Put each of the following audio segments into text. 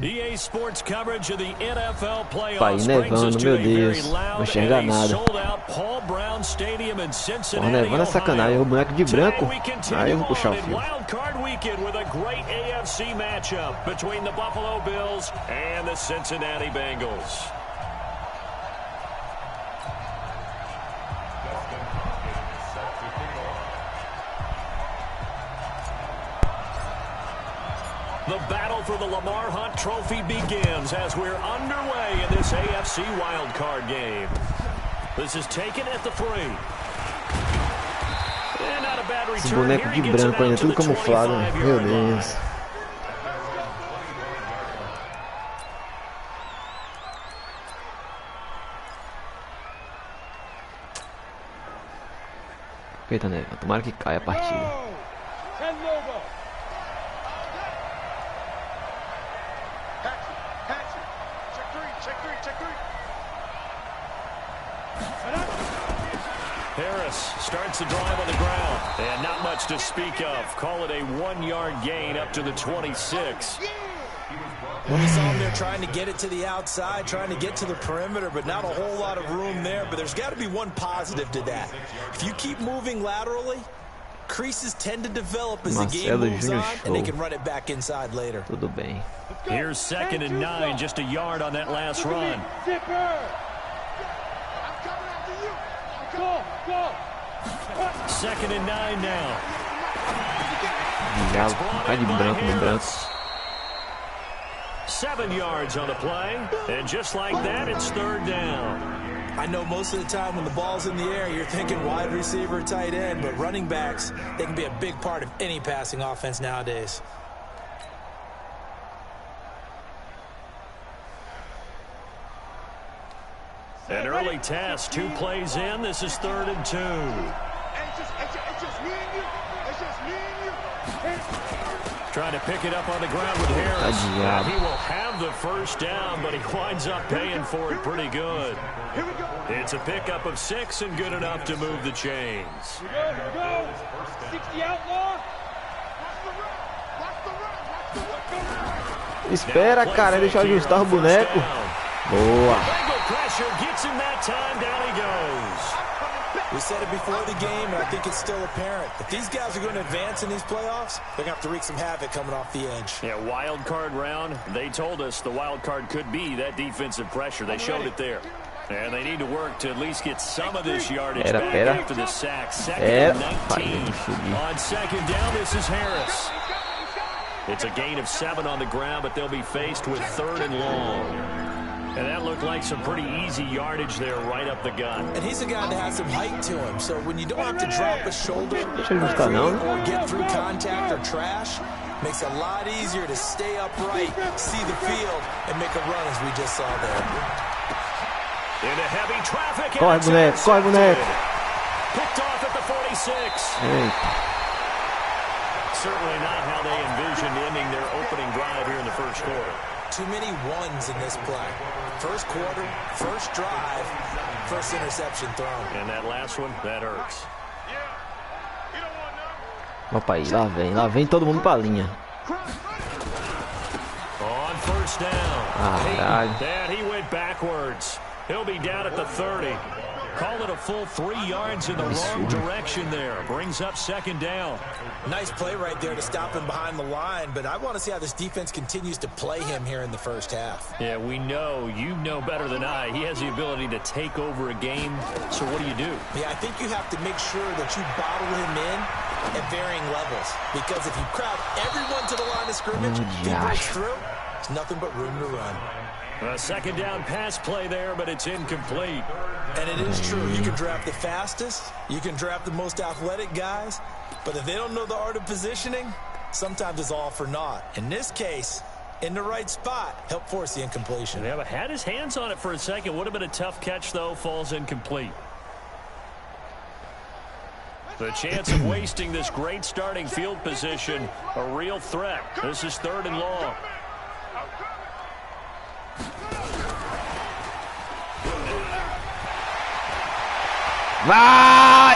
EA Sports coverage of the NFL playoffs Pai nevando, meu Deus, não enxerga nada. Porra, nevando é sacanagem, o boneco de branco. Aí eu vou puxar o fio. Wild card weekend with a great AFC matchup between the Buffalo Bills and the Cincinnati Bengals. The battle for the Lamar Hunt Trophy begins as we're underway in this AFC wildcard game. This is taken at the 3. And not a bad Esse return. boneco de branco ainda, tudo camuflado. Meu Deus. Eita, né? Tomara que caia a partida. Starts the drive on the ground, and not much to speak of. Call it a 1-yard gain up to the 26. Well, we saw him there trying to get it to the outside, trying to get to the perimeter, but not a whole lot of room there. But there's got to be one positive to that. If you keep moving laterally, creases tend to develop as the game moves on, and they can run it back inside later. Tudo bem. Here's 2nd and 9, just a yard on that last run. Second and 9 now. Cai de branco no branco. 7 yards on the play, and just like that, it's 3rd down. I know most of the time when the ball's in the air, you're thinking wide receiver, tight end, but running backs, they can be a big part of any passing offense nowadays. An early test, 2 plays in. This is 3rd and 2. Trying to pick it up on the ground with Harris. He will have the first down, but he winds up paying for it pretty good. It's a pickup of 6 and good enough to move the chains. Here we go. 60 outlaw. Espera, cara, deixa eu ajustar o boneco. Boa. We said it before the game, and I think it's still apparent. If these guys are going to advance in these playoffs, they're going to have to wreak some havoc coming off the edge. Yeah, wild card round. They told us the wild card could be that defensive pressure. They showed it there. And they need to work to at least get some of this yardage back after the sack. 2nd and 19. On 2nd down, this is Harris. It's a gain of 7 on the ground, but they'll be faced with 3rd and long. And that looked like some pretty easy yardage there right up the gut. And he's a guy that has some height to him, so when you don't have to drop a shoulder or get through contact or trash, makes it a lot easier to stay upright, see the field, and make a run as we just saw there. Into heavy traffic. Corre, boneco, corre, boneco. Picked off at the 46. Certainly not how they envisioned ending their opening drive here in the first quarter. Too many ones in this play. First quarter, first drive, first interception thrown. And that last one, that hurts. Opa aí, lá vem todo mundo pra linha. On first down. Caralho. And he went backwards. He'll be down at the 30. Call it a full 3 yards in the wrong direction there. Brings up 2nd down. Nice play right there to stop him behind the line, but I want to see how this defense continues to play him here in the first half. Yeah, we know, you know better than I, he has the ability to take over a game, so what do? Yeah, I think you have to make sure that you bottle him in at varying levels, because if you crowd everyone to the line of scrimmage, he breaks through, It's nothing but room to run. A second down pass play there, but it's incomplete. And it is true. You can draft the fastest. You can draft the most athletic guys. But if they don't know the art of positioning, sometimes it's all for naught. In this case, in the right spot, help force the incompletion. Yeah, but had his hands on it for a second. Would have been a tough catch, though. Falls incomplete. The chance of wasting this great starting field position, a real threat. This is 3rd and long. Vai!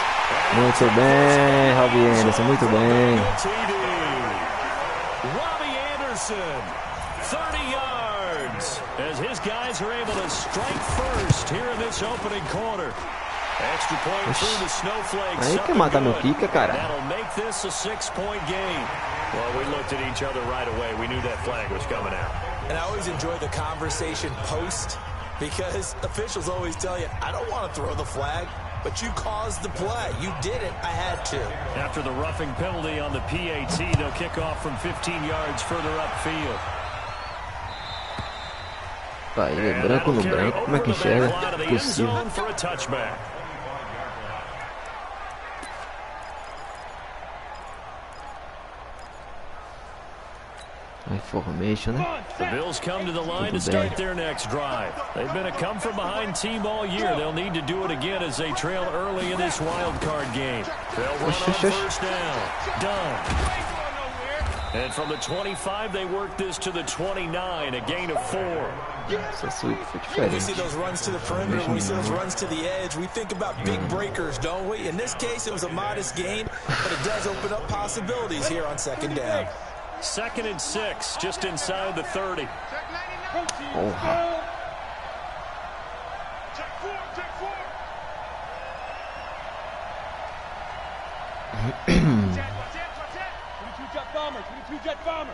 Muito bem, Robbie Anderson, muito bem. Robbie Anderson, 30 yards, as his guys are able to strike first here in this opening quarter. Extra point through the snowflakes. Aí quer matar meu kicker, cara. That'll make this a 6-point game. Well, we looked at each other right away. We knew that flag was coming out. And I always enjoy the conversation post, because officials always tell you, I don't want to throw the flag, but you caused the play. You did it. I had to. After the roughing penalty on the PAT, they'll kick off from 15 yards further upfield. Vai, branco no branco, como é que enxerga? Possível. Formation, né? The Bills come to the line to start their next drive. They've been a come-from-behind team all year. They'll need to do it again as they trail early in this wild card game. They'll run on first down. Done. And from the 25, they work this to the 29, a gain of 4. We see those runs to the perimeter, we see those runs to the edge. We think about big breakers, don't we? In this case, it was a modest gain, but it does open up possibilities here on second down. 2nd and 6, just inside the 30. Oh. Jet bomber.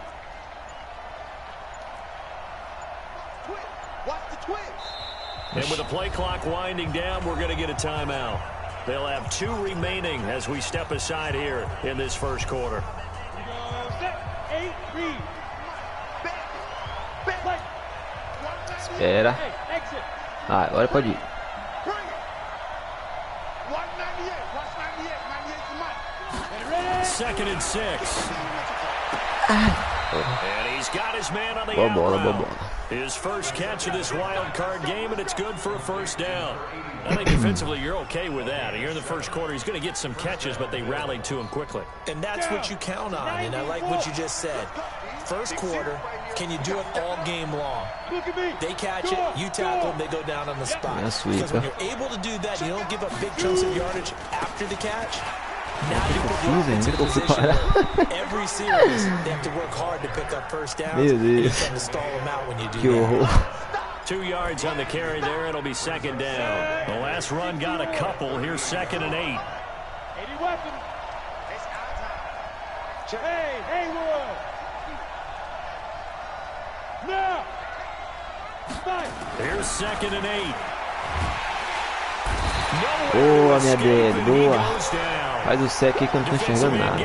Watch the twins. And with the play clock winding down, we're going to get a timeout. They'll have 2 remaining as we step aside here in this first quarter. Espera. Ah, agora pode ir. Second and 6. And he's got his man on the out route. His first catch of this wild card game, and it's good for a first down. I think defensively you're okay with that. You're in the first quarter. He's going to get some catches, but they rallied to him quickly. And that's what you count on, and I like what you just said. First quarter, can you do it all game long? They catch it, you tackle them, they go down on the spot. Because when you're able to do that, you don't give up big chunks of yardage after the catch. Now you put the offense in a position where every series they have to work hard to pick up first downs, and you tend to stall them out when you do that. 2 yards on the carry there. It'll be second down. The last run got a couple. Here's 2nd and 8. 80 weapons. Hey, Haywood. Now. Here's 2nd and 8. Boa, minha dele, boa. Faz o sec aí que eu não tô enxergando nada.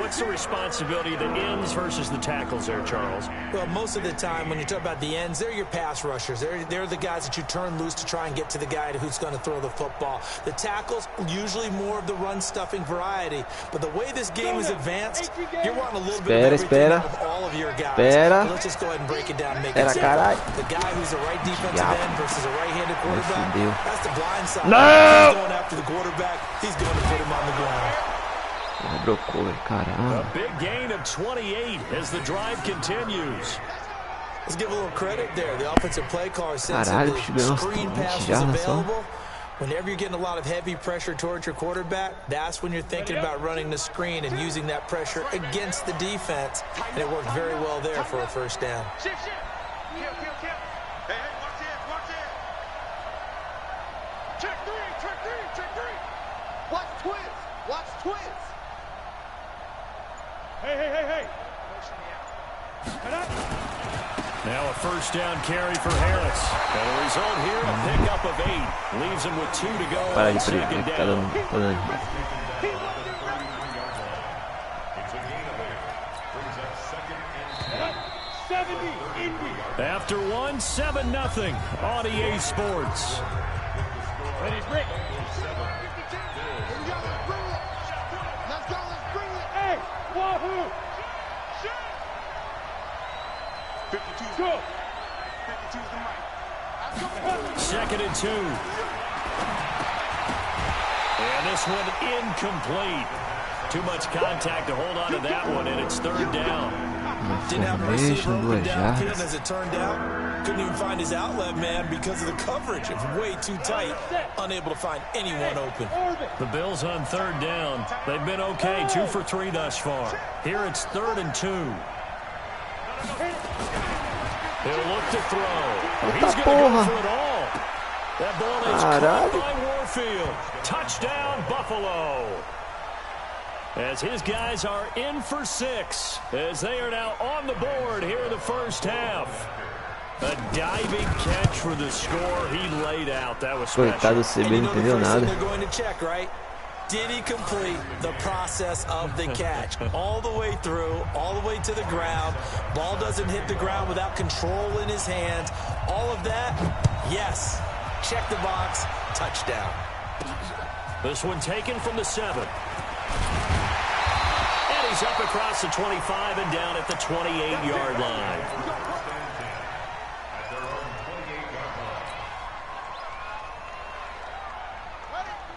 What's the responsibility of the ends versus the tackles there, Charles? Well, most of the time when you talk about the ends, they're your pass rushers. They're the guys that you turn loose to try and get to the guy who's going to throw the football. The tackles, usually more of the run-stuffing variety. But the way this game is advanced, you're wanting a little bit of everything out of all of your guys. So let's just go ahead and break it down and make it simple. The guy who's a right defensive end versus a right-handed quarterback, that's the blind side. No! He's going after the quarterback. He's going to put him on the ground. A big gain of 28 as the drive continues. Let's give a little credit there. The offensive play caller said the screen pass was available. Whenever you're getting a lot of heavy pressure towards your quarterback, that's when you're thinking about running the screen and using that pressure against the defense. And it worked very well there for a first down. Hey. Now a first down carry for Harris. And the result here, a pickup of 8. Leaves him with 2 to go on second down. After one, 7-0 on EA Sports. Ready, Rick. Hey, Wahoo! 52's go. 52's the mic. 2nd and 2. And this one incomplete. Too much contact to hold on to that one, and it's 3rd down. Didn't have a receiver open downfield, as it turned out. Couldn't even find his outlet man because of the coverage. It's way too tight. Unable to find anyone open. The Bills on 3rd down. They've been okay, 2 for 3 thus far. Here it's 3rd and 2. He'll look to throw. He's going to go for it all. That ball is caught by Warfield. Touchdown, Buffalo. As his guys are in for 6, as they are now on the board here in the first half. A diving catch for the score he laid out. That was special. Coitado CB, não entendeu nada. They're going to check, right? Did he complete the process of the catch? All the way through, all the way to the ground. Ball doesn't hit the ground without control in his hands. All of that, yes. Check the box, touchdown. This one taken from the 7. And he's up across the 25 and down at the 28-yard line.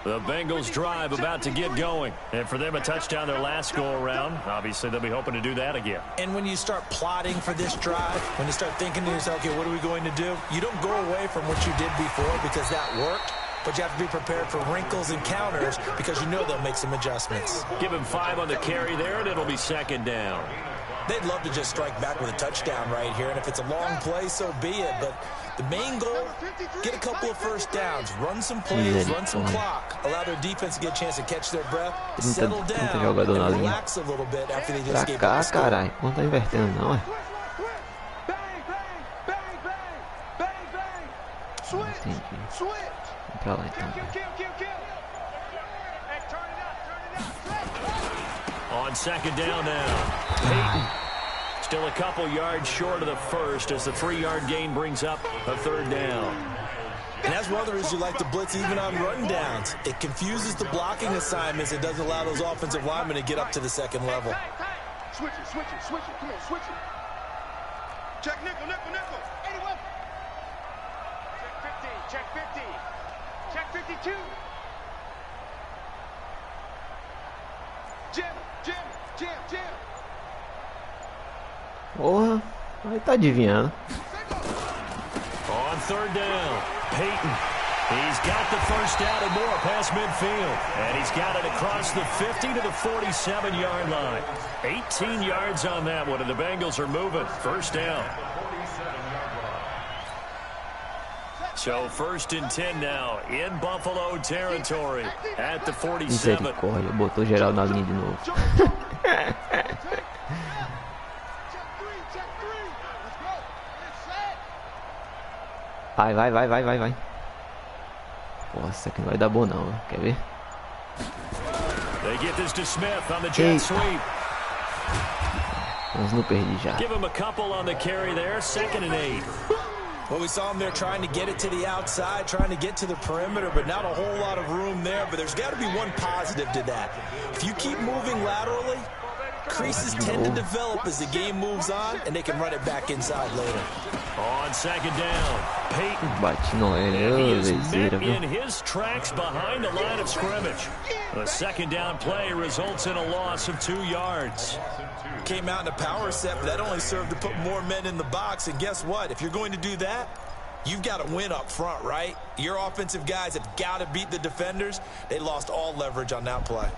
The Bengals drive about to get going. And for them, a touchdown their last go-around. Obviously, they'll be hoping to do that again. And when you start plotting for this drive, when you start thinking to yourself, okay, what are we going to do? You don't go away from what you did before because that worked. But you have to be prepared for wrinkles and counters because you know they'll make some adjustments. Give him 5 on the carry there, and it'll be 2nd down. They'd love to just strike back with a touchdown right here. And if it's a long play, so be it. But the main goal, get a couple of first downs, run some plays, run some clock, allow their defense to get a chance to catch their breath, settle down, and relax a little bit after they just gave up the score. Caralho, não tá invertendo não, é? Entendi. Vamos pra lá então. On 2nd down now. Peyton still a couple yards short of the first as the 3-yard gain brings up a 3rd down. And that's one of the reasons you like to blitz even on run downs. It confuses the blocking assignments. It doesn't allow those offensive linemen to get up to the 2nd level. Switch it. Come on, switch it. Check nickel. 81. Check 50. Check 52. Jim. Porra, aí tá adivinhando. On 3rd down, Peyton. He's got the first down and more past midfield. And he's got it across the 50 to the 47-yard line. 18 yards on that one, and the Bengals are moving. 1st down. So 1st and 10 now in Buffalo territory at the 47. Misericórdia, botou geral na linha de novo. Vai. Nossa, que não vai dar bom não, quer ver? They get this to Smith on the jet sweep. Mas não perdi já. Give him a couple on the carry there, 2nd and 8. Well, we saw him there trying to get it to the outside, trying to get to the perimeter, but not a whole lot of room there. But there's got to be one positive to that. If you keep moving laterally, creases tend to develop as the game moves on, and they can run it back inside later. On 2nd down, Peyton. Bate no And he is met viu? in his tracks behind the line of scrimmage. The 2nd down play results in a loss of 2 yards. Came out in a power set, but that only served to put more men in the box. And guess what? If you're going to do that, you've got to win up front, right? Your offensive guys have got to beat the defenders. They lost all leverage on that play.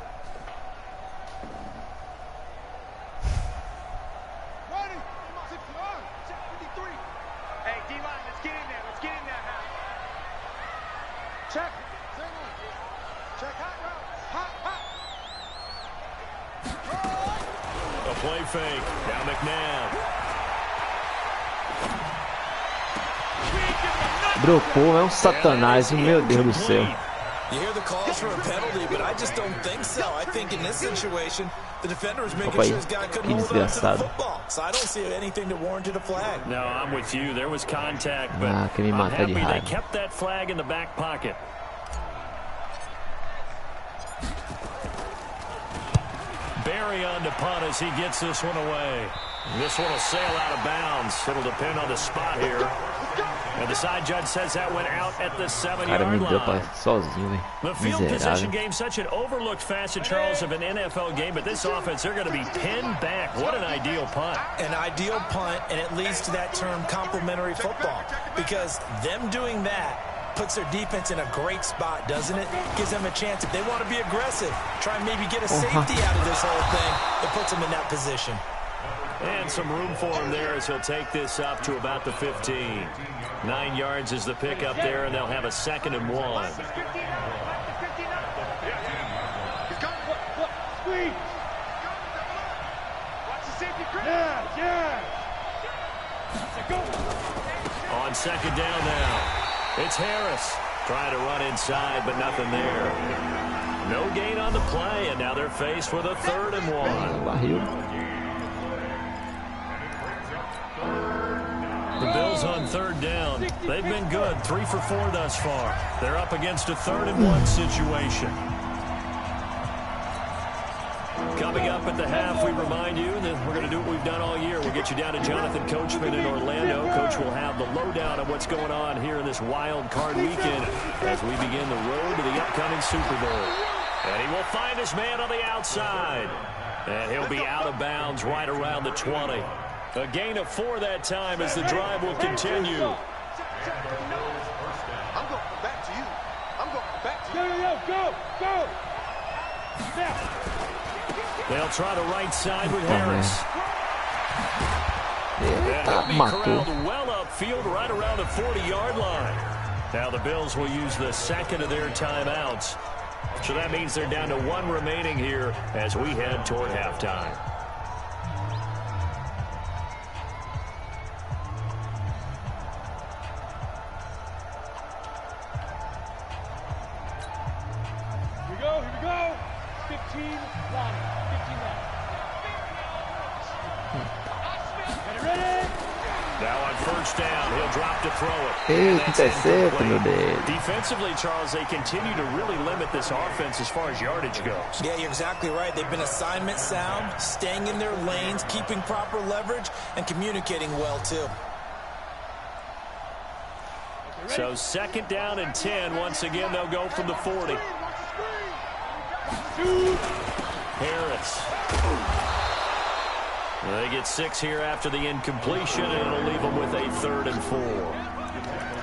Hey, D-line, let's get in there. Now. Check. Hot. A play fake. Now McNabb. Dropou, é um satanás, meu Deus do céu. You hear the calls for a penalty, but I just don't think so. I think in this situation, the defender was making sure his guy couldn't hold on to the football. So I don't see anything to warrant a flag. No, I'm with you. There was contact, but I'm happy they kept that flag in the back pocket. Barry on to punt as he gets this one away. This one will sail out of bounds. It'll depend on the spot here. And the side judge says that went out at the 7-yard line. The field position game, such an overlooked facet, Charles, of an NFL game, but this offense, they're going to be pinned back. What an ideal punt. An ideal punt, and it leads to that term complementary football, because them doing that puts their defense in a great spot, doesn't it? Gives them a chance, if they want to be aggressive, try and maybe get a safety out of this whole thing. It puts them in that position. And some room for him there as he'll take this up to about the 15. 9 yards is the pickup there, and they'll have a 2nd and 1. On 2nd down now, it's Harris trying to run inside, but nothing there. No gain on the play, and now they're faced with a 3rd and 1. The Bills on 3rd down. They've been good, 3 for 4 thus far. They're up against a 3rd and 1 situation. Coming up at the half, we remind you that we're going to do what we've done all year. We'll get you down to Jonathan Coachman in Orlando. Coach will have the lowdown on what's going on here in this wild card weekend as we begin the road to the upcoming Super Bowl. And he will find his man on the outside. And he'll be out of bounds right around the 20. A gain of 4 that time as the drive will continue. I'm going back to you. I'm going back to you. Go. They'll try the right side with Harris. And he'll be corralled well upfield right around the 40-yard line. Now the Bills will use the 2nd of their timeouts. So that means they're down to 1 remaining here as we head toward halftime. Defensively, Charles, they continue to really limit this offense as far as yardage goes. Yeah, you're exactly right. They've been assignment sound, staying in their lanes, keeping proper leverage, and communicating well, too. So 2nd down and 10. Once again, they'll go from the 40. Harris. They get 6 here after the incompletion, and it'll leave them with a 3rd and 4.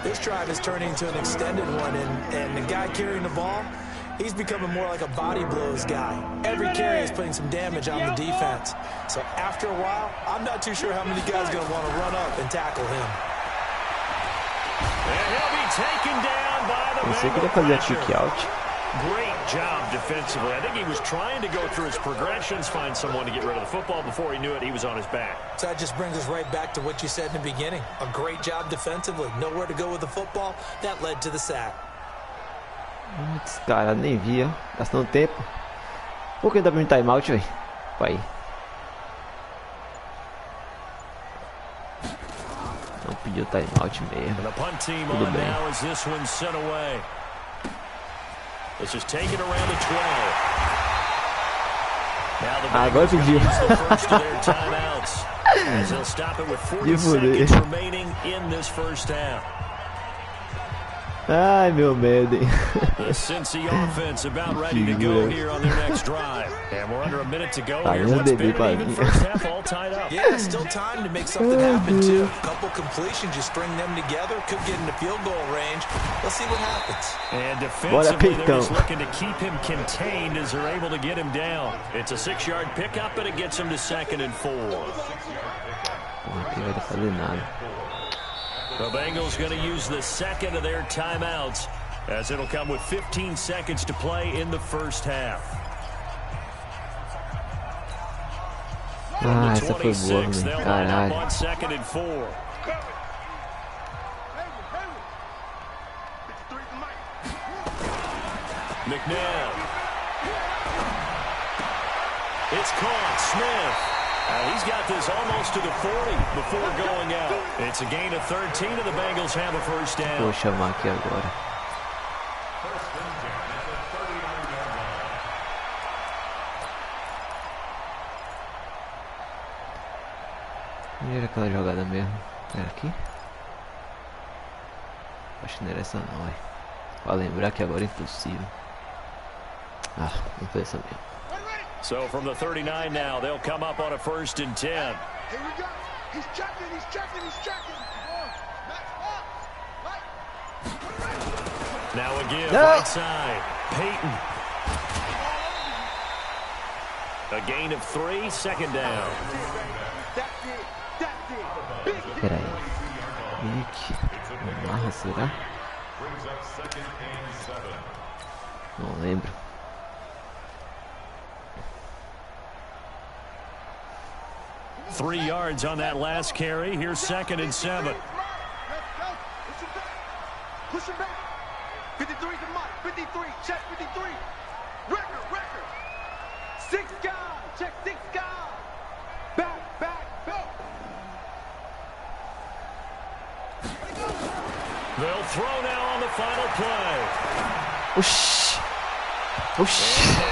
This drive is turning into an extended one, and the guy carrying the ball, he's becoming more like a body blows guy. Every carry is putting some damage on the defense. So after a while, I'm not too sure how many guys are going to want to run up and tackle him. And he'll be taken down by the Bengals. Great job defensively. I think he was trying to go through his progressions, find someone to get rid of the football. Before he knew it, he was on his back. So that just brings us right back to what you said in the beginning. A great job defensively. Nowhere to go with the football. That led to the sack. Putz, cara, nem via. Gastando tempo. Por que dá pra mim timeout, velho? Vai. Não pediu timeout mesmo. Tudo bem. This is taken around the 12. Now the agora pediu. the first of their timeouts as they'll stop it with 40 seconds remaining in this first half. Ai, meu medo. The Cincy offense about ready to go here on their next drive. And we're under a minute to go here. What's been an even first half all tied up? Yeah, still time to make something happen, too. A couple completions, you string them together, could get into field goal range. Let's see what happens. And defensively, they're just looking to keep him contained as they're able to get him down. It's a 6-yard pickup, and it gets him to 2nd and 4. Não vai fazer nada. The Bengals going to use the 2nd of their timeouts as it'll come with 15 seconds to play in the first half. Ah, essa foi boa, velho. Caralho. On 2nd and 4. McNabb. It's caught. Smith. He's got this almost to the 40 before going out. It's a gain of 13 and the Bengals have a first down. Vou chamar aqui agora. E era aquela jogada mesmo. Era aqui? Acho que não era essa não, é. Pra lembrar que agora é impossível. Ah, não foi essa mesmo. So from the 39 now, they'll come up on a 1st and 10. Here we go. He's checking, he's checking, he's checking. Now again, right side. Peyton. A gain of 3, 2nd down. Espera aí. Nick. Amarra, será? Não lembro. Three yards on that last carry. Here's 2nd and 7. Push him back. 53 to Mike. 53. Check 53. Record. 6 guys. Check 6 guys. Back. They'll throw now on the final play. Oxi.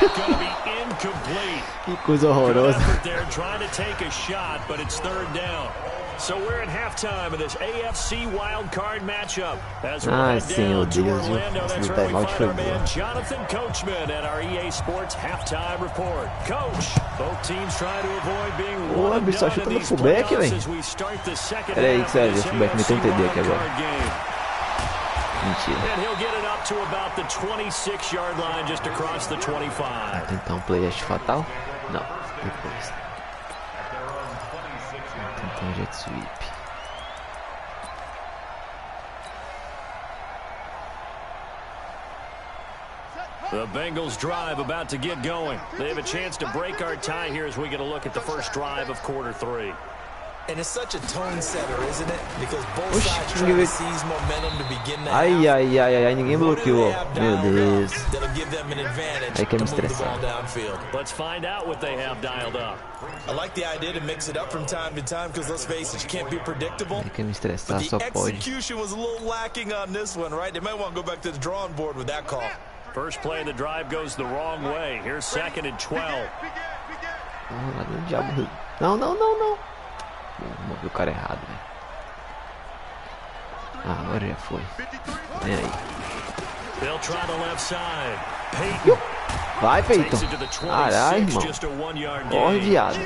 Going to be incomplete. Que coisa horrorosa. They're trying to take a shot, but it's 3rd down. So we're at halftime of this AFC wild card matchup. As we head down to Orlando, that's where we find our man Jonathan Coachman at our EA Sports halftime report. Coach, both teams trying to avoid being one and done in these playoffs as we start the second half of this AFC wild card game. Mentira. And he'll get it up to about the 26-yard line, just across the 25. Tentar play fatal? Não, depois. Tentar jet sweep. The Bengals drive about to get going. They have a chance to break our tie here as we get a look at the first drive of quarter 3. And it's such a tone setter, isn't it? Because both sides try to seize momentum to begin the half. Ai, ninguém bloqueou. Meu Deus. That'll give them an advantage Aí quer to me move the estressar. ball downfield. Let's find out what they have dialed up. I like the idea to mix it up from time to time because let's face it, you can't be predictable. Ele quer me estressar, But só the pode. execution was a little lacking on this one, right? They might want to go back to the drawing board with that call. First play of the drive goes the wrong way. Here's 2nd and 12. Lá no diabo. Não. Movi o cara errado, velho. Ah, agora já foi. Vem aí. They'll try the left side. Peyton. Vai, Peyton. Takes it to the 26, Caralho, irmão. just a 1-yard Corre, gain. viado.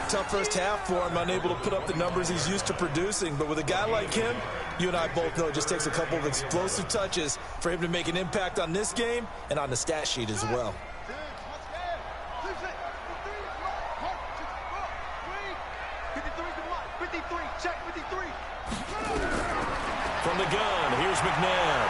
Tough first half for him, unable to put up the numbers he's used to producing. But with a guy like him, you and I both know it just takes a couple of explosive touches for him to make an impact on this game and on the stat sheet as well. From the gun, here's McNabb.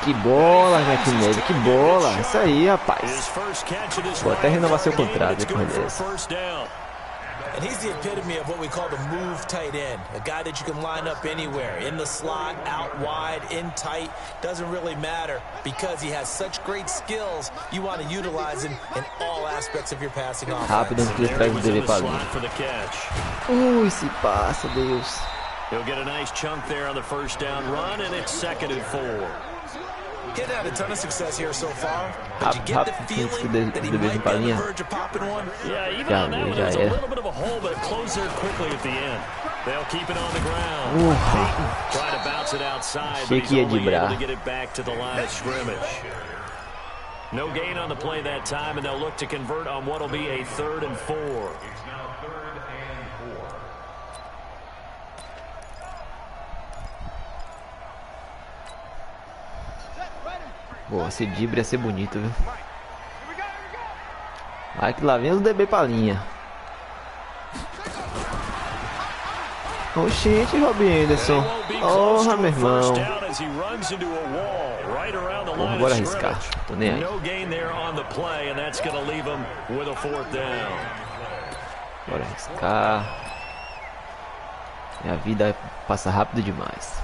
Que bola, McNabb, que bola. Isso aí, rapaz. His first catch of this Vou até renovar seu game, contrato it's good depois for a dessa. first down. And he's the epitome of what we call the move tight end. A guy that you can line up anywhere, in the slot, out wide, in tight. Doesn't really matter because he has such great skills. You want to utilize him in all aspects of your passing offense. Rápido antes de traz o DV pra Slot linha. for the catch. Se passa, Deus. He'll get a nice chunk there on the first down run, and it's 2nd and 4. He's had a ton of success here so far, but you get the feeling that he might be on the verge of popping one. Yeah, even on that one, there's a little bit of a hole, but it closed there quickly at the end. They'll keep it on the ground. Peyton trying to bounce it outside, but he's only able to get it back to the line of scrimmage. No gain on the play that time, and they'll look to convert on what will be a 3rd and 4. Boa, esse drible ia ser bonito, viu? Vai que lá vem os DB pra linha. Oxente, Robin Anderson. Porra, meu irmão. Porra, bora arriscar. Tô nem aí. Bora arriscar. Minha vida passa rápido demais.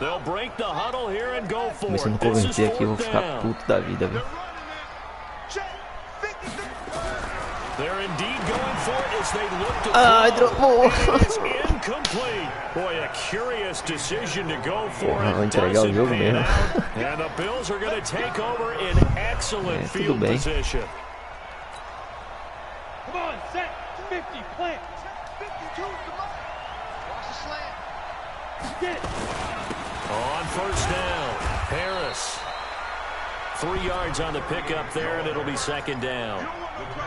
They'll break the huddle here and go for Começando a converter aqui, eu vou ficar puto da vida, velho. They're indeed going for it as they look to Ai, dropou. It's incomplete. Boy, a curious decision to go for Porra, vou it. entregar o jogo mesmo. And the Bills are going to take over in excellent field bem. position. Come on, set 50, plant. 52 to the left. Watch the slant. Get it. On first down, Harris. 3 yards on the pickup there, and it'll be second down.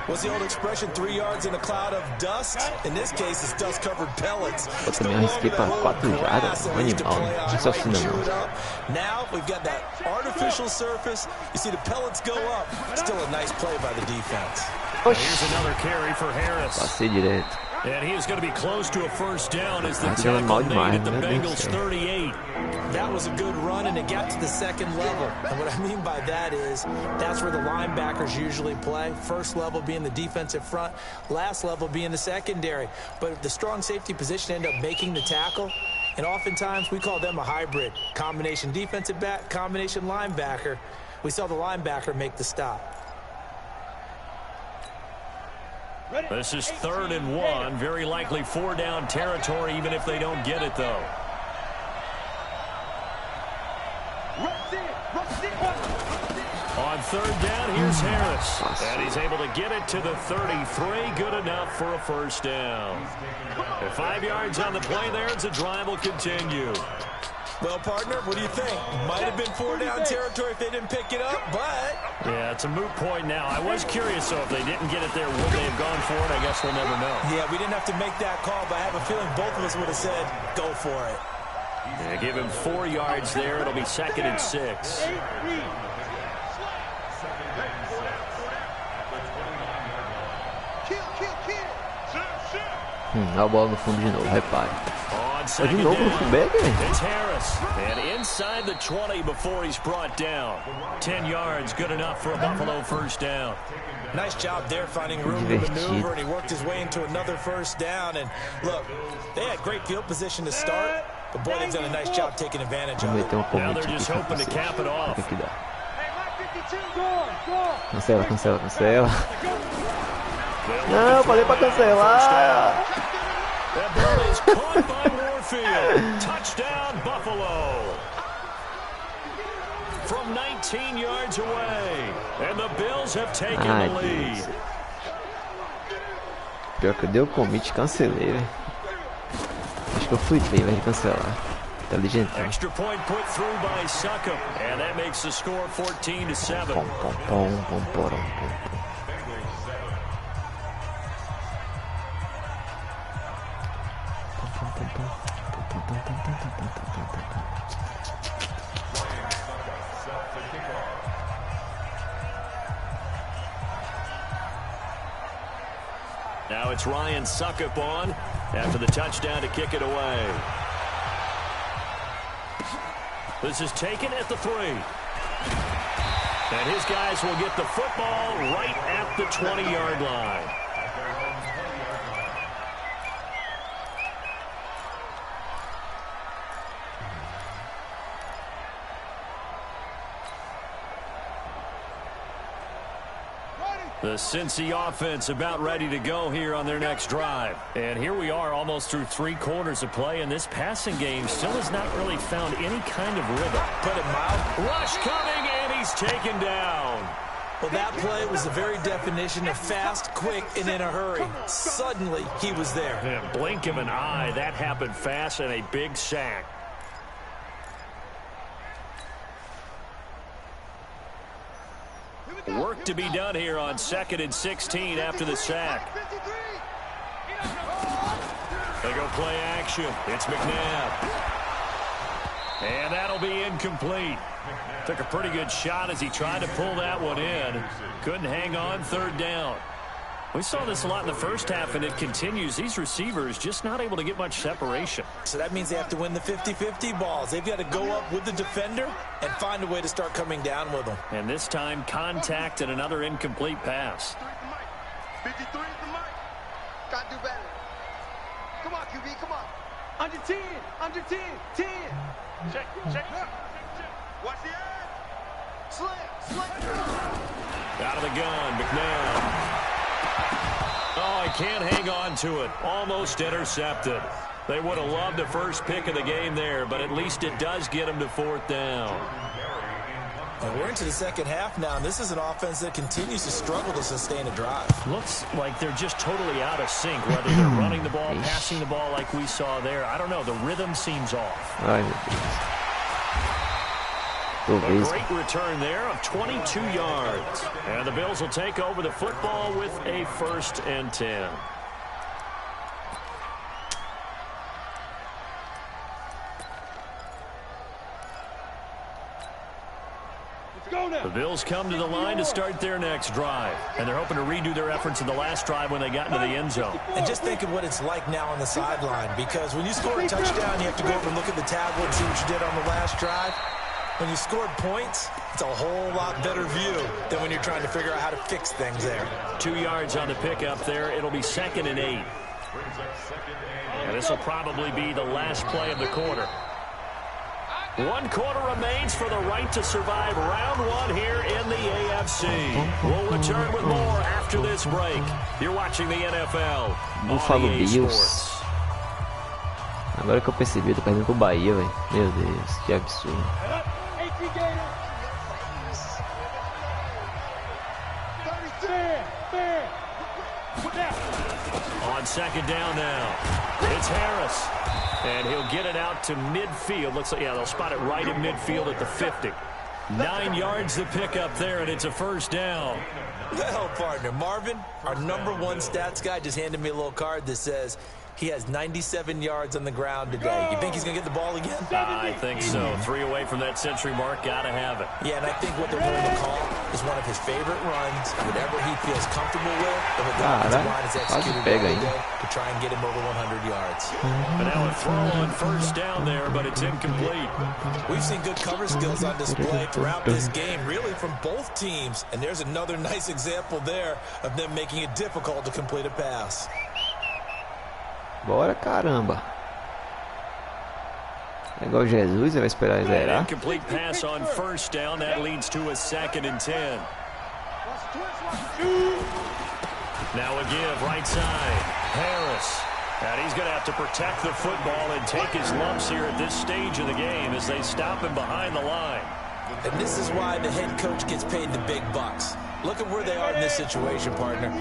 What's the old expression? 3 yards in a cloud of dust? In this case, it's dust-covered pellets. Eu também arrisquei para 4 jardas, um animal, não se assina não. Now we've got that artificial surface. You see the pellets go up. Still a nice play by the defense. Here's another carry for Harris. Passei direto. And he is going to be close to a first down as the Tirando tackle mal demais, made at the meu Deus do Bengals céu. 38. That was a good run, and it got to the second level. And what I mean by that is that's where the linebackers usually play. First level being the defensive front, last level being the secondary. But the strong safety position ended up making the tackle, and oftentimes we call them a hybrid. Combination defensive back, combination linebacker. We saw the linebacker make the stop. This is 3rd and 1. Very likely 4-down territory, even if they don't get it, though. On 3rd down, here's Harris. And he's able to get it to the 33. Good enough for a first down. And 5 yards on the play there as the drive will continue. Well, partner, what do you think? Might have been 4-down territory if they didn't pick it up, but... Yeah, it's a moot point now. I was curious, so if they didn't get it there, would they have gone for it? I guess we'll never know. Yeah, we didn't have to make that call, but I have a feeling both of us would have said, go for it. Yeah, give him 4 yards there. It'll be 2nd and 6. Dá a bola no fundo de novo, repare. On De second novo no down, fullback, velho. it's Harris. And inside the 20 before he's brought down. 10 yards, good enough for a Buffalo first down. Nice job there finding room to maneuver, and he worked his way into another first down. And look, they had great field position to start, but boy, they've done a nice job taking advantage of it. Now they're just hoping to cap it off. O que dá? Cancela, cancela, cancela. Não, falei pra cancelar. That ball is caught by Warfield. Touchdown, Buffalo. From 19 yards away. And the Bills have taken the lead. Pior que eu dei o commit e cancelei, velho. Acho que eu fui bem, vai cancelar. Inteligente. Extra point put through by Suckup. And that makes the score 14-7. Pom, pom, pom, pom, pom, pom. Now it's Ryan Suckup on after the touchdown to kick it away. This is taken at the 3. And his guys will get the football right at the 20-yard line. The Cincy offense about ready to go here on their next drive. And here we are almost through 3 quarters of play, and this passing game still has not really found any kind of rhythm. Put it mild. Rush coming, and he's taken down. Well, that play was the very definition of fast, quick, and in a hurry. Suddenly, he was there. Yeah, blink of an eye, that happened fast, and a big sack. Work to be done here on 2nd and 16 after the sack. They go play action. It's McNabb. And that'll be incomplete. Took a pretty good shot as he tried to pull that one in. Couldn't hang on 3rd down. We saw this a lot in the first half, and it continues. These receivers just not able to get much separation. So that means they have to win the 50-50 balls. They've got to go up with the defender and find a way to start coming down with them. And this time, contact and another incomplete pass. 53 is the mic. Got to do better. Come on, QB, come on. Under 10, under 10, 10. Check. Watch the end. Slam. Out of the gun, McNabb. Oh, he can't hang on to it. Almost intercepted. They would have loved the first pick of the game there, but at least it does get them to 4th down. And we're into the second half now, and this is an offense that continues to struggle to sustain a drive. Looks like they're just totally out of sync, whether they're running the ball, passing the ball like we saw there. I don't know. The rhythm seems off. A great return there of 22 yards. And the Bills will take over the football with a 1st and 10. The Bills come to the line to start their next drive. And they're hoping to redo their efforts in the last drive when they got into the end zone. And just think of what it's like now on the sideline. Because when you score a touchdown, you have to go over and look at the tablet and see what you did on the last drive. When you scored points, it's a whole lot better view than when you're trying to figure out how to fix things there. 2 yards on the pickup there. It'll be 2nd and 8. And this will probably be the last play of the quarter. 1 quarter remains for the right to survive round 1 here in the AFC. We'll return with more after this break. You're watching the NFL. Buffalo Bills. Agora que eu percebi, eu tô perdendo pro Bahia, velho. Meu Deus, que absurdo. On 2nd down now, it's Harris. And he'll get it out to midfield. Looks like, yeah, they'll spot it right in midfield at the 50. 9 yards to pick up there, and it's a 1st down. Well, partner, Marvin, our #1 stats guy, just handed me a little card that says he has 97 yards on the ground today. You think he's going to get the ball again? I think so. 3 away from that century mark. Got to have it. Yeah, and I think what they're willing to call is one of his favorite runs, whatever he feels comfortable with, and what the offensive line has executed well today to try and get him over 100 yards. And now a throw on 1st down there, but it's incomplete. We've seen good cover skills on display throughout this game, really from both teams. And there's another nice example there of them making it difficult to complete a pass. Bora, caramba. É igual Jesus, vai esperar zerar. Incomplete pass on 1st down. That leads to a 2nd and 10. Now a give right side. Harris. And he's going to have to protect the football and take his lumps here at this stage of the game as they stop him behind the line. And this is why the head coach gets paid the big bucks. Look at where they are in this situation, partner.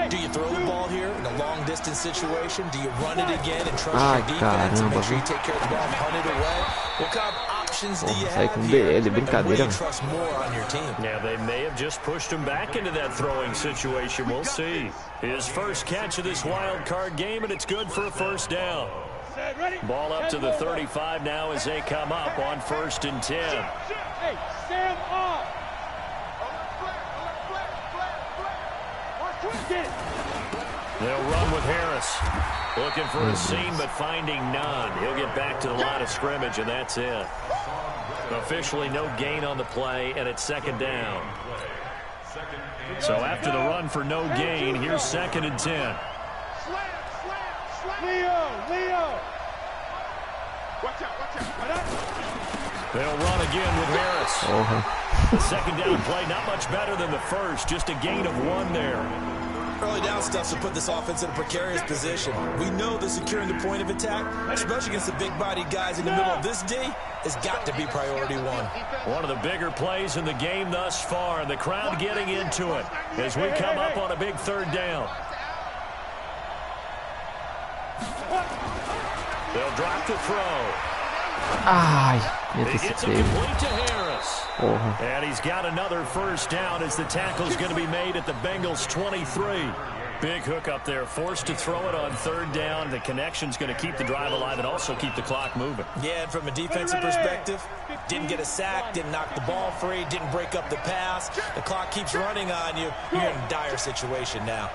Do you throw the ball here in a long-distance situation? Do you run it again and trust your defense and make sure you take care of the ball and punt it away? What kind of options do you have here? And what do you trust more on your team? Yeah, they may have just pushed him back into that throwing situation. We'll see. His first catch of this wild card game, and it's good for a 1st down. Ball up to the 35 now as they come up on 1st and 10. Hey, stand off. They'll run with Harris. Looking for a seam, but finding none. He'll get back to the line of scrimmage, and that's it. Officially no gain on the play, and it's 2nd down. So after the run for no gain, here's 2nd and 10. Leo. Watch out. They'll run again with Harris. The 2nd down play, not much better than the first, just a gain of 1 there. Early down stuff to put this offense in a precarious position. We know that securing the point of attack, especially against the big-bodied guys in the middle of this D, has got to be priority 1. One of the bigger plays in the game thus far, and the crowd getting into it as we come up on a big 3rd down. They'll drop the throw. Ai, He gets it complete to Harris. And he's got another 1st down as the tackle's going to be made at the Bengals 23. Big hook up there, forced to throw it on 3rd down. The connection's going to keep the drive alive and also keep the clock moving. Yeah, and from a defensive perspective, didn't get a sack, didn't knock the ball free, didn't break up the pass. The clock keeps running on you. You're in a dire situation now.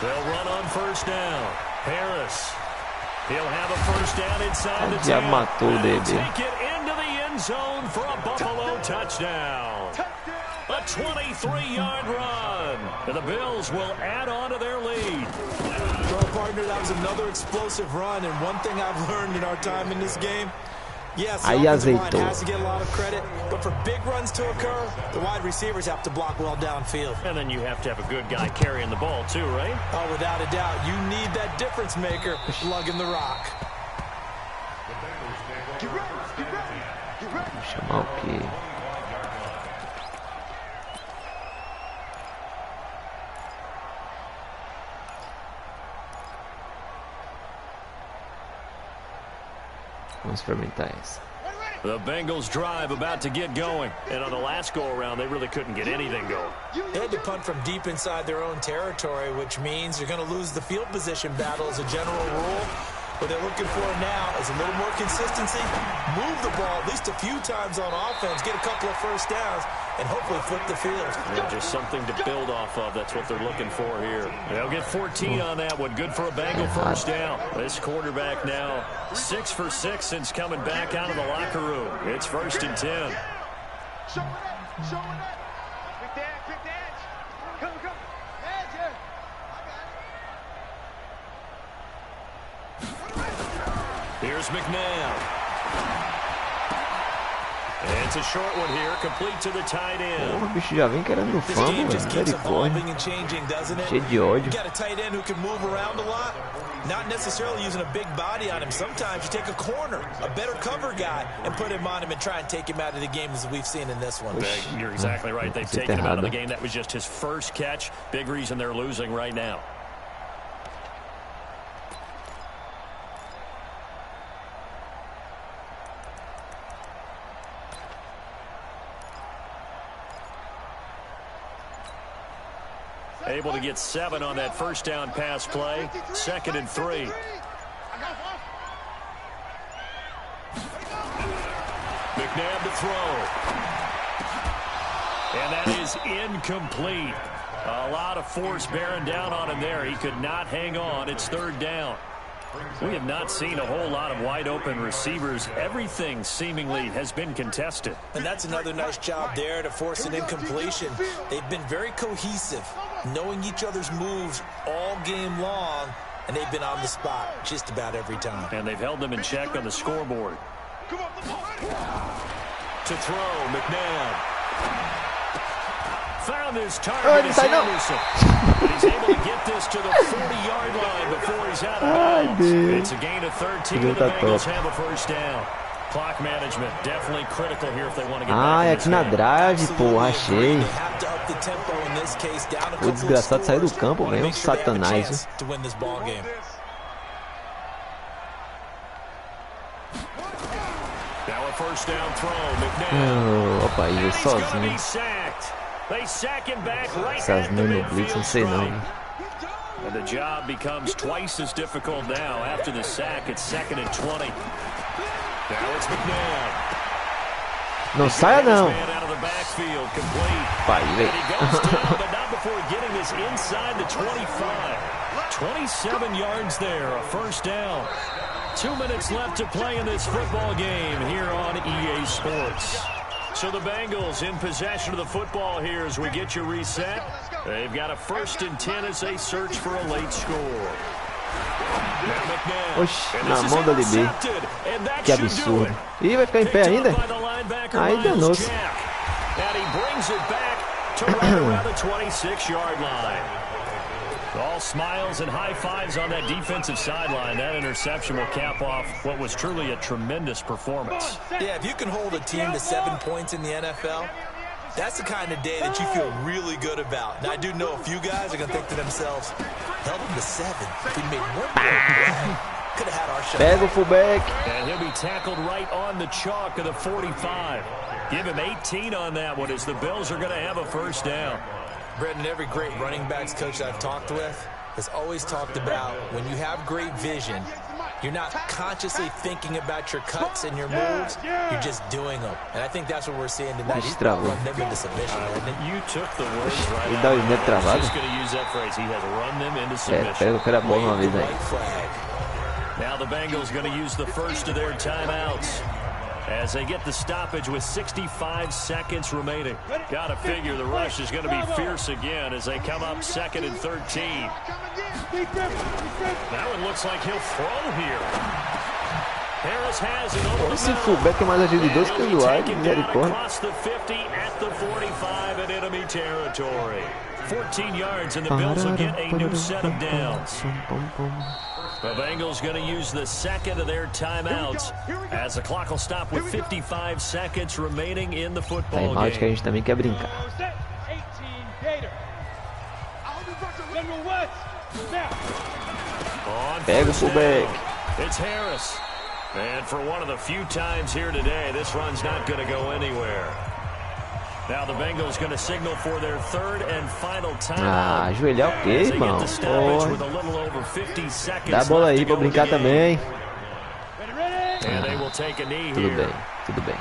They'll run on 1st down. Harris. He'll have a 1st down inside the 10. Take it into the end zone for a Buffalo touchdown. A 23-yard run. And the Bills will add on to their lead. Well, partner, that was another explosive run, and one thing I've learned in our time in this game, yes, the offensive line has to get a lot of credit, but for big runs to occur, the wide receivers have to block well downfield. And then you have to have a good guy carrying the ball too, right? Oh, without a doubt. You need that difference maker lugging the rock. Vou chamar o quê? Vamos experimentar essa. The Bengals drive about to get going. And on the last go-around, they really couldn't get anything going. They had to punt from deep inside their own territory, which means you're going to lose the field position battle as a general rule. What they're looking for now is a little more consistency, move the ball at least a few times on offense, get a couple of first downs, and hopefully flip the field. Yeah, just something to build off of. That's what they're looking for here. They'll get 14 on that one. Good for a Bengal first down. This quarterback now 6 for 6 since coming back out of the locker room. It's 1st and 10. Show it up, show it up. Quick dance. Come. Edge here. Here's McNabb. And it's a short one here, complete to the tight end. O bicho já vem querendo no fumble, velho. Cheio de ódio. You got a tight end who can move around a lot. Not necessarily using a big body on him. Sometimes you take a corner, a better cover guy, and put him on him and try and take him out of the game as we've seen in this one. You're exactly right. They've taken him out of the game. That was just his first catch. Big reason they're losing right now. Able to get 7 on that first down pass play. 2nd and 3. McNabb to throw. And that is incomplete. A lot of force bearing down on him there. He could not hang on. It's 3rd down. We have not seen a whole lot of wide open receivers. Everything seemingly has been contested. And that's another nice job there to force an incompletion. They've been very cohesive, knowing each other's moves all game long, and they've been on the spot just about every time. And they've held them in check on the scoreboard. To throw, McNabb. Found his target is Anderson. He's able to get this to the 40-yard line before he's out of bounds. It's a gain of 13, and the Bengals have a first down. Clock management definitely critical here if they want to get back é aqui na drive, pô, achei. O desgraçado saiu do campo, velho, satanás. Now a first down throw, McNabb. Opa, ele sozinho. Essas nano blitz, não sei não. And the job becomes twice as difficult now. After the sack, it's 2nd and 20. Now it's McNabb. Não saia não. Pai, velho. But not before getting this inside the 25. 27 yards there, a first down. 2 minutes left to play in this football game here on EA Sports. So the Bengals in possession of the football here as we get you reset. They've got a 1st and 10 as they search for a late score. Oxi, na mão da DB. Que absurdo. Ih, vai ficar em pé ainda? Aí danou-se. And he brings it back to right around the 26-yard line. All smiles and high fives on that defensive sideline. That interception will cap off what was truly a tremendous performance. Yeah, if you can hold a team to 7 points in the NFL, that's the kind of day that you feel really good about. Now, I do know a few guys are going to think to themselves, held him to 7. If we made one more, could have had our shot. Pega o fullback. And he'll be tackled right on the chalk of the 45. Give him 18 on that one as the Bills are going to have a first down. Brendan, every great running backs coach I've talked with has always talked about when you have great vision, you're not consciously thinking about your cuts and your moves, you're just doing them. And I think that's what we're seeing tonight. He's run them into submission. You took the words right out. I was just going to use that phrase. He has run them into submission. Now the Bengals going to use the first of their timeouts. as they get the stoppage with 65 seconds remaining. Gotta figure the rush is going to be fierce again as they come up 2nd and 13. That one looks like he'll throw here. Harris has it over esse fullback é mais habilidoso que o wide, misericórdia. across the 50 at the 45 in enemy territory. 14 yards and the Bills will get a new set of downs. The Bengals going to use the second of their timeouts as the clock will stop with 55 seconds remaining in the football Timeout que a game. gente também quer brincar. Pega o fullback. It's Harris. And for one of the few times here today, this run's not going to go anywhere. Now the Bengals going to signal for their third and final timeout. Ajoelhar o quê, irmão? Dá a bola aí pra brincar também. Tudo bem, tudo bem.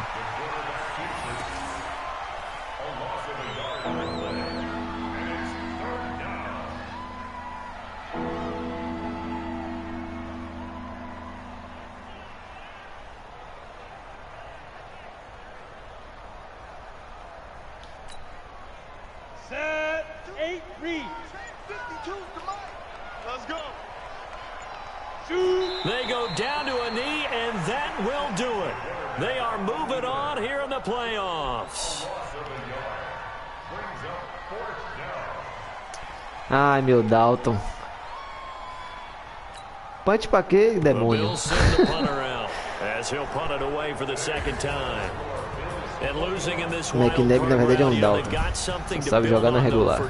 They go down to a knee, and that will do it. They are moving on here in the playoffs. Ai, meu Dalton. Punch pra quê, demônio? O McNabb na verdade é um Dalton. Não sabe jogar na regular.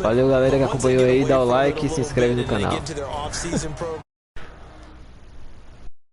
Valeu, galera que acompanhou aí, dá o like e se inscreve no canal.